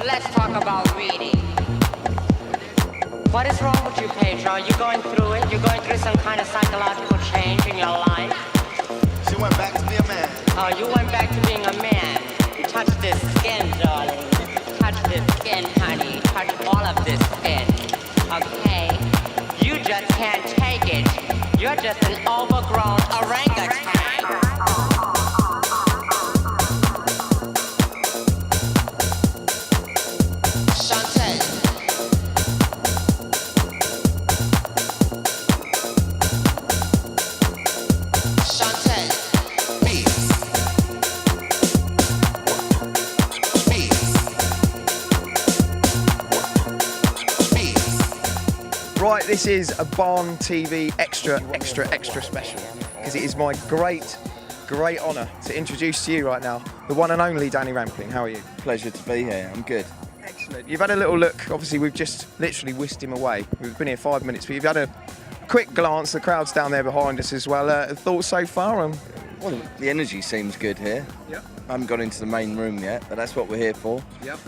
Let's talk about reading. What is wrong with you, Pedro? Are you going through it? You're going through some kind of psychological change in your life? She went back to be a man. Oh, you went back to being a man. Touch this skin, darling. Touch this skin, honey. Touch all of this skin. Okay? You just can't take it. You're just an overgrown orangutan. Right, this is a Barn TV extra special, because it is my great honour to introduce to you right now the one and only Danny Rampling. How are you? Pleasure to be here. I'm good. Excellent. You've had a little look. Obviously, we've just literally whisked him away. We've been here 5 minutes, but you've had a quick glance. The crowd's down there behind us as well. Thoughts so far? Well, the energy seems good here. Yep. I haven't got into the main room yet, but that's what we're here for. Yep.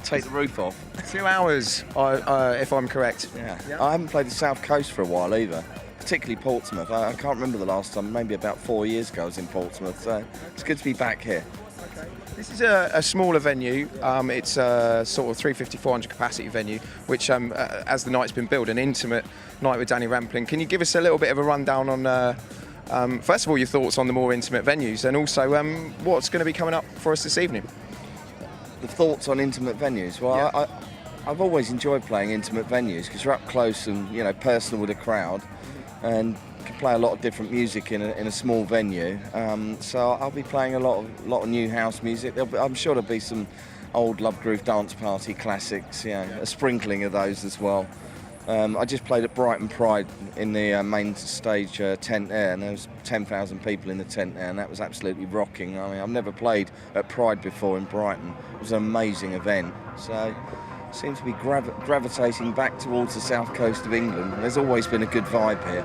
Take the roof off. 2 hours, if I'm correct. Yeah. Yep. I haven't played the South Coast for a while either, particularly Portsmouth. I can't remember the last time, maybe about 4 years ago I was in Portsmouth, so it's good to be back here. Okay. This is a smaller venue. It's a sort of 350, 400 capacity venue, which, as the night's been billed, an intimate night with Danny Rampling. Can you give us a little bit of a rundown on, first of all, your thoughts on the more intimate venues, and also what's going to be coming up for us this evening? The thoughts on intimate venues. Well, Yeah. I've always enjoyed playing intimate venues because you're up close and personal with a crowd, and can play a lot of different music in a small venue. So I'll be playing a lot of new house music. I'm sure there'll be some old Love Groove Dance Party classics, a sprinkling of those as well. I just played at Brighton Pride in the main stage tent there, and there was 10,000 people in the tent there, and that was absolutely rocking. I mean, I've never played at Pride before in Brighton. It was an amazing event. So it seems to be gravitating back towards the south coast of England. There's always been a good vibe here.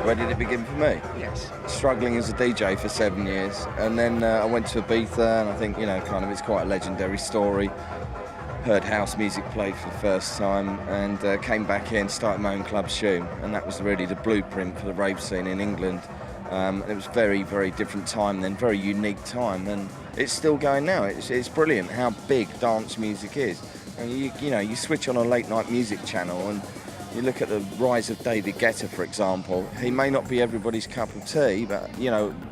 Where did it begin for me? Yes. Struggling as a DJ for 7 years, and then I went to Ibiza, and I think it's quite a legendary story. Heard house music played for the first time, and came back here and started my own club Shoom, and that was really the blueprint for the rave scene in England. It was very, very different time then, very unique time, and it's still going now. It's brilliant how big dance music is. And you switch on a late night music channel and you look at the rise of David Guetta, for example. He may not be everybody's cup of tea, but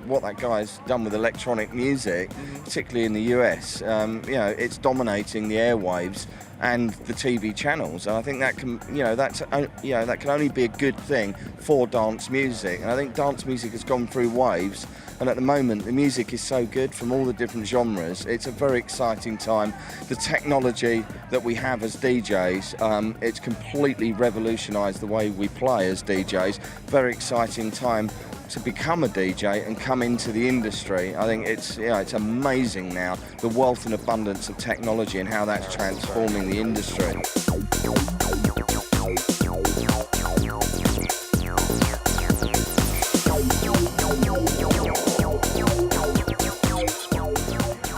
what that guy's done with electronic music, particularly in the US, it's dominating the airwaves and the TV channels. And I think that can only be a good thing for dance music. And I think dance music has gone through waves. And at the moment, the music is so good from all the different genres. It's a very exciting time. The technology that we have as DJs, it's completely revolutionised the way we play as DJs. Very exciting time to become a DJ and come into the industry. I think it's amazing now, the wealth and abundance of technology and how that's transforming the industry.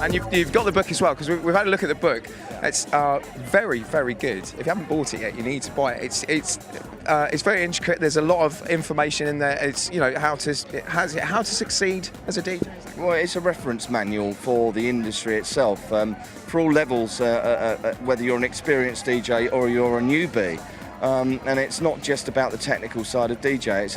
And you've got the book as well, because we've had a look at the book. It's very, very good. If you haven't bought it yet, you need to buy it. It's very intricate. There's a lot of information in there. It's how to succeed as a DJ. Well, it's a reference manual for the industry itself, for all levels, whether you're an experienced DJ or you're a newbie. And it's not just about the technical side of DJing, it's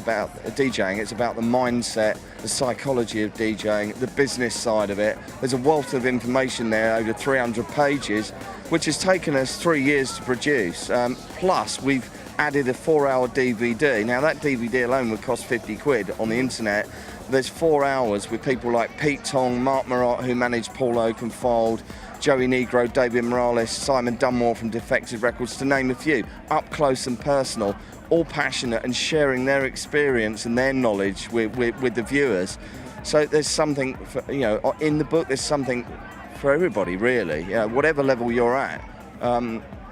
about the mindset, the psychology of DJing, the business side of it. There's a wealth of information there, over 300 pages, which has taken us 3 years to produce. Plus, we've added a 4-hour DVD. Now, that DVD alone would cost 50 quid on the internet. There's 4 hours with people like Pete Tong, Mark Marotte, who managed Paul Oakenfold, Joey Negro, David Morales, Simon Dunmore from Defected Records, to name a few, up close and personal, all passionate and sharing their experience and their knowledge with the viewers. So there's something for, in the book. There's something for everybody, really. Whatever level you're at.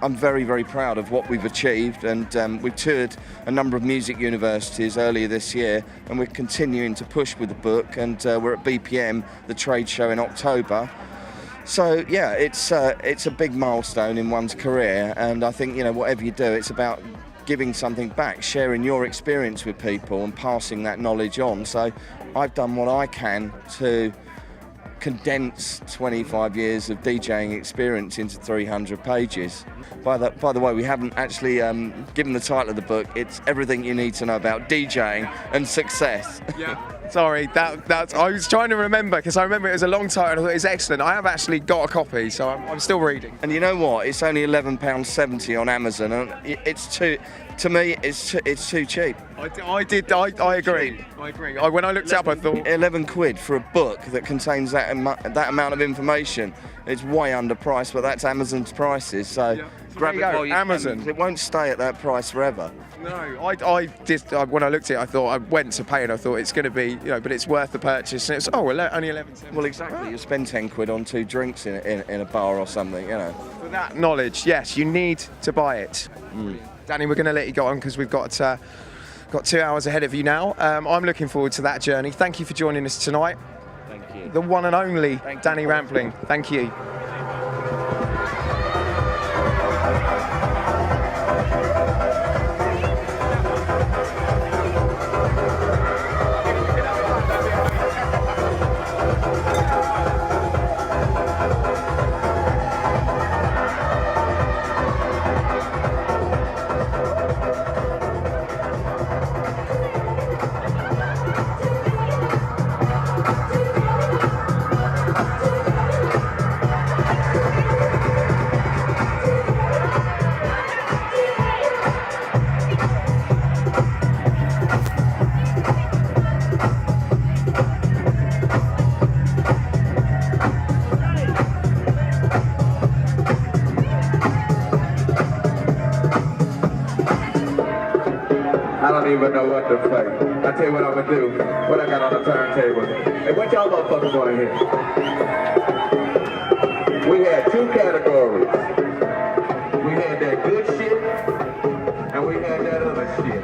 I'm very, very proud of what we've achieved, and we've toured a number of music universities earlier this year, and we're continuing to push with the book, and we're at BPM, the trade show, in October. So yeah, it's a big milestone in one's career, and I think whatever you do, it's about giving something back, sharing your experience with people and passing that knowledge on. So I've done what I can to condense 25 years of DJing experience into 300 pages. By the way, we haven't actually given the title of the book. It's Everything You Need to Know About DJing and Success. Yeah. Sorry, that's. I was trying to remember because I remember it was a long title and I thought it was excellent. I have actually got a copy, so I'm still reading. And you know what? It's only £11.70 on Amazon, and it's too. To me, it's too cheap. I agree. I agree. When I looked it up, I thought £11 for a book that contains that amount of information. It's way underpriced, but that's Amazon's prices. So yeah. grab it while you Amazon. can. It won't stay at that price forever. No, I did. When I looked at it, I thought I went to pay, and I thought it's going to be, but it's worth the purchase. And it's only 11. Well, exactly. You spend £10 on 2 drinks in a bar or something, For that knowledge, yes, you need to buy it. Danny, we're going to let you go on because we've got 2 hours ahead of you now. I'm looking forward to that journey. Thank you for joining us tonight. Thank you. The one and only Danny Rampling. Thank you. I don't even know what to play. I tell you what I'm gonna do. What I got on the turntable. Hey, what y'all motherfuckers wanna hear? We had 2 categories. We had that good shit, and we had that other shit.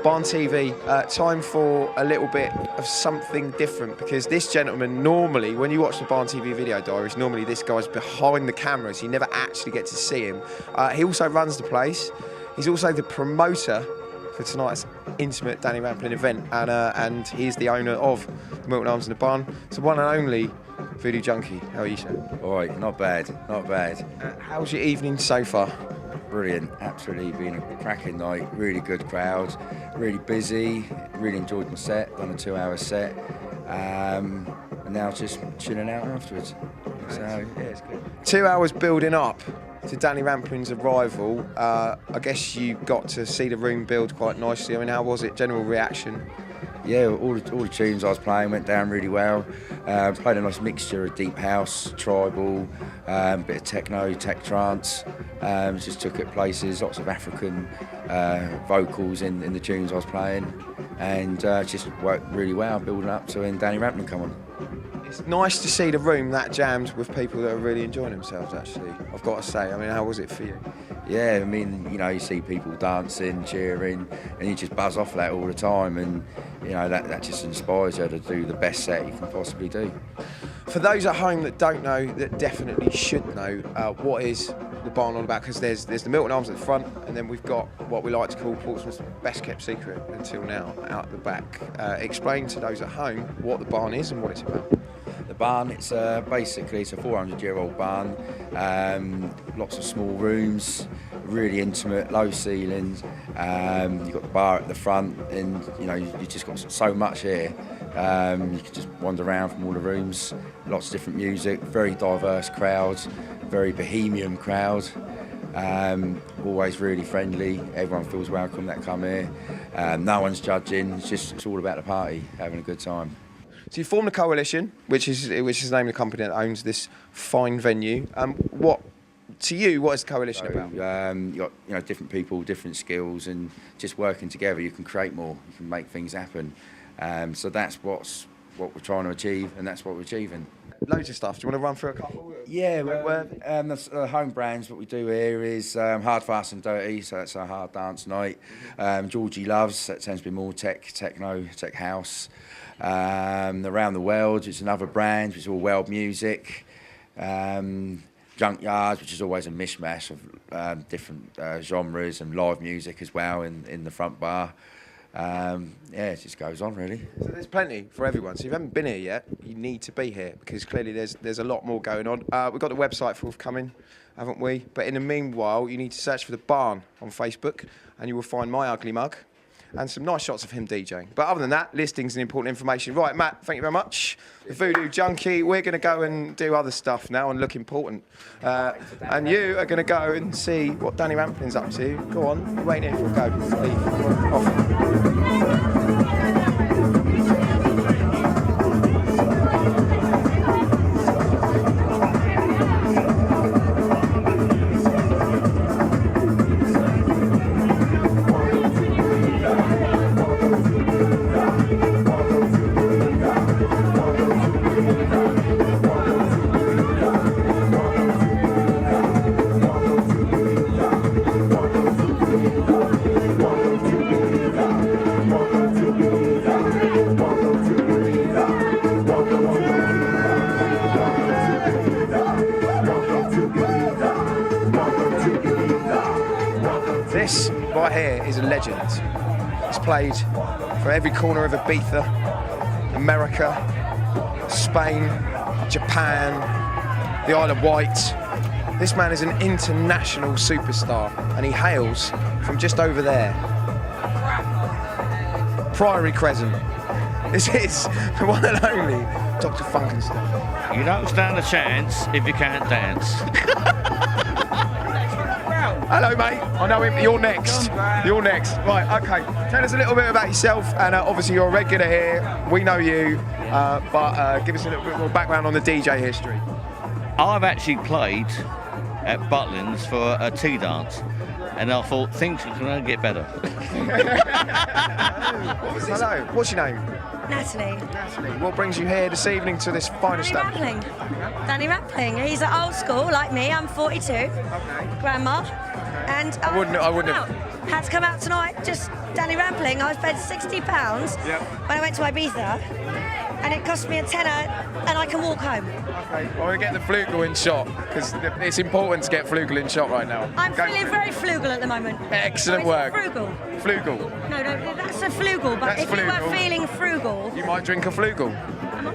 Barn TV, time for a little bit of something different, because this gentleman normally, when you watch the Barn TV video diaries, normally this guy's behind the camera, so you never actually get to see him. He also runs the place. He's also the promoter for tonight's intimate Danny Rampling event, and he's the owner of the Milton Arms and the Barn. It's the one and only Voodoo Junkie. How are you, sir? All right, not bad, not bad. How's your evening so far? Brilliant, absolutely been a cracking night, really good crowd, really busy, really enjoyed my set, done a 2-hour set, and now just chilling out afterwards. So, yeah, it's good. 2 hours building up to Danny Rampling's arrival. I guess you got to see the room build quite nicely. I mean, how was it, general reaction? Yeah, all the tunes I was playing went down really well. Played a nice mixture of deep house, tribal, bit of techno, tech trance. Just took it places, lots of African vocals in the tunes I was playing, and just worked really well, building up to when Danny Rampling come on. It's nice to see the room that jammed with people that are really enjoying themselves, actually, I've got to say. I mean, how was it for you? Yeah, I mean, you see people dancing, cheering, and you just buzz off that all the time, and that just inspires you to do the best set you can possibly do. For those at home that don't know, that definitely should know, what is the barn all about? Because there's the Milton Arms at the front, and then we've got what we like to call Portsmouth's best kept secret until now, out the back. Explain to those at home what the barn is and what it's about. The barn, it's basically it's a 400-year-old barn, lots of small rooms, really intimate, low ceilings. You've got the bar at the front, and you've just got so much here. You can just wander around from all the rooms, lots of different music, very diverse crowds, very bohemian crowd. Always really friendly. Everyone feels welcome that come here. No one's judging. It's all about the party, having a good time. So you formed a coalition, which is the name of the company that owns this fine venue. What to you, what is the coalition about? You got different people, different skills, and just working together, you can create more. You can make things happen. So that's what we're trying to achieve, and that's what we're achieving. Loads of stuff. Do you want to run through a couple? Yeah, that's home brands. What we do here is hard, fast and dirty, so that's our hard dance night. Georgie Loves, that tends to be more techno, tech house. Around the World, it's another brand, which is all world music. Junkyards, which is always a mishmash of different genres and live music as well in the front bar. It just goes on really. So there's plenty for everyone. So if you haven't been here yet, you need to be here because clearly there's a lot more going on. We've got the website forthcoming, haven't we? But in the meanwhile, you need to search for The Barn on Facebook and you will find my ugly mug and some nice shots of him DJing. But other than that, listings and important information. Right, Matt, thank you very much. The Voodoo Junkie, we're going to go and do other stuff now and look important. And you are going to go and see what Danny Rampling's up to. Go on, you wait here for a go. Leave. Off. This right here is a legend. It's played for every corner of Ibiza, America, Spain, Japan, the Isle of Wight. This man is an international superstar and he hails from just over there. Priory Crescent. This is the one and only Dr. Funkenstein. You don't stand a chance if you can't dance. Hello, mate. I know him. You're next. You're next. Right, okay. Tell us a little bit about yourself, and obviously you're a regular here. We know you, but give us a little bit more background on the DJ history. I've actually played at Butlins for a tea dance, and I thought things are going to get better. Hello. What's your name? Natalie. Natalie. What brings you here this evening to this fine establishment? Danny Rampling. He's old school like me. I'm 42. Okay. Grandma. And I wouldn't have. Had to come out tonight. Just Danny Rampling. I spent £60 when I went to Ibiza, and it cost me a tenner, and I can walk home. Okay. Well, we get the flugel in shot because it's important to get flugel in shot right now. I'm feeling very flugel at the moment. Excellent Or is it work. Frugal. Flugel. No, that's a flugel. But That's if you flugel. were feeling frugal, You might drink a flugel.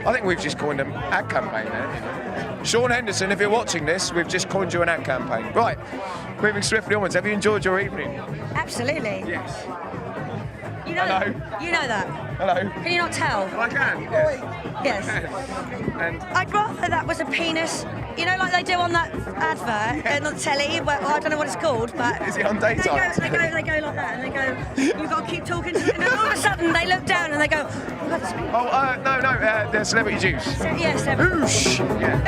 I think we've just coined an ad campaign there. Sean Henderson, if you're watching this, we've just coined you an ad campaign. Right, moving swiftly onwards. Have you enjoyed your evening? absolutely. Yes. You know Hello. that. You know that. Hello. Can you not tell? I can. Yes. Yes. And I'd rather that was a penis, you know, like they do on that advert on the telly. Well, I don't know what it's called, but Is it on daytime? They go like that, and they go, you've got to keep talking to them. And then all of a sudden, they look down and they go, "You've got to speak." no, the celebrity juice. Yes, Oosh. Yeah.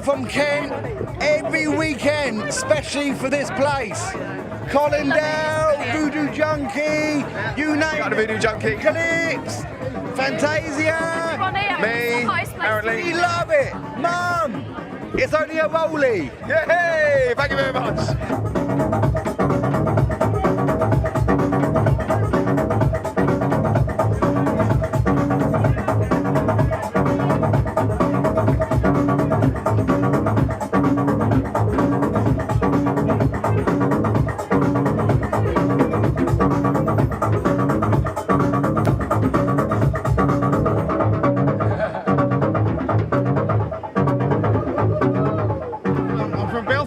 From Kent every weekend, especially for this place. Collindale, Voodoo Junkie, you name Got it. a Voodoo Junkie. Calypso, Fantasia, Me, apparently. we love it. Mum, it's only a rollie. Yay! Thank you very much.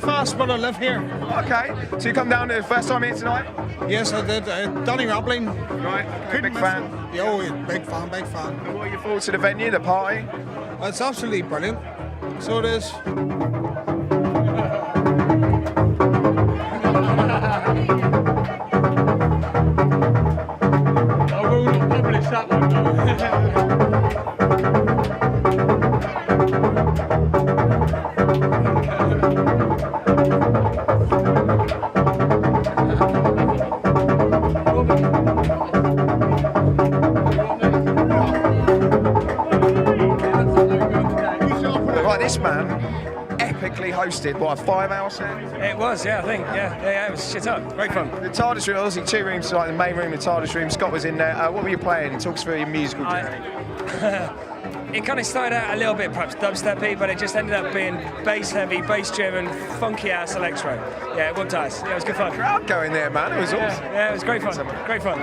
Belfast, but I live here. Okay, so you come down the first time here tonight? Yes, I did. Danny Rampling. Right, big fan. Yeah, oh, yeah, big fan, big fan. And what are your thoughts of the venue, the party? It's absolutely brilliant. So it is. I will not publish that one though. Right, this man epically hosted, what, a 5-hour set? It was, yeah, I think. Yeah, it was shit up. Great fun. The TARDIS room, obviously 2 rooms, like the main room, the TARDIS room. Scott was in there. What were you playing? Talk us through your musical journey. It kind of started out a little bit perhaps dubsteppy, but it just ended up being bass heavy, bass driven, funky ass electro. Yeah, it whooped ass. Yeah, it was good fun. Crowd going there, man. It was awesome. Yeah, it was great fun. Great fun.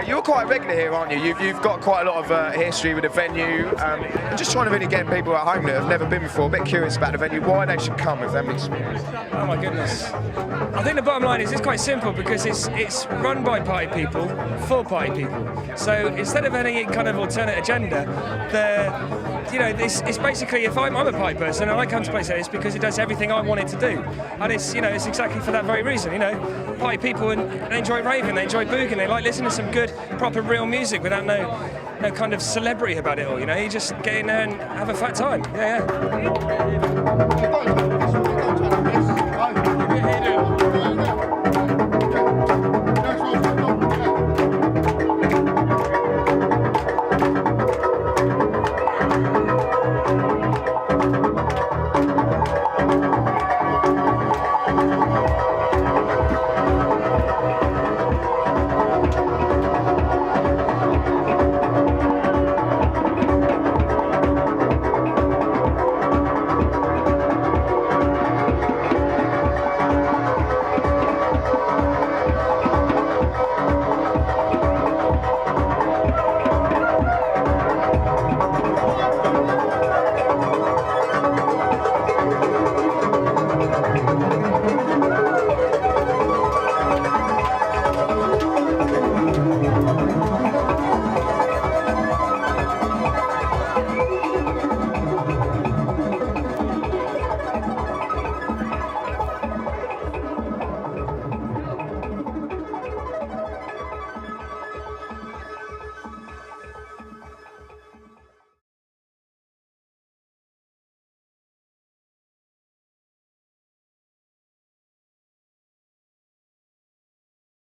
You're quite regular here, aren't you? You've got quite a lot of history with the venue. And just trying to really get people at home that have never been before, a bit curious about the venue, why they should come if they haven't experienced. Oh my goodness. I think the bottom line is it's quite simple because it's run by party people, for party people. So instead of any kind of alternate agenda, it's basically, if I'm a party person and I come to places like this because it does everything I want it to do. And it's exactly for that very reason, party people, and they enjoy raving, they enjoy booging, they like listening to some good, proper, real music without no kind of celebrity about it all, you just get in there and have a fat time. Yeah.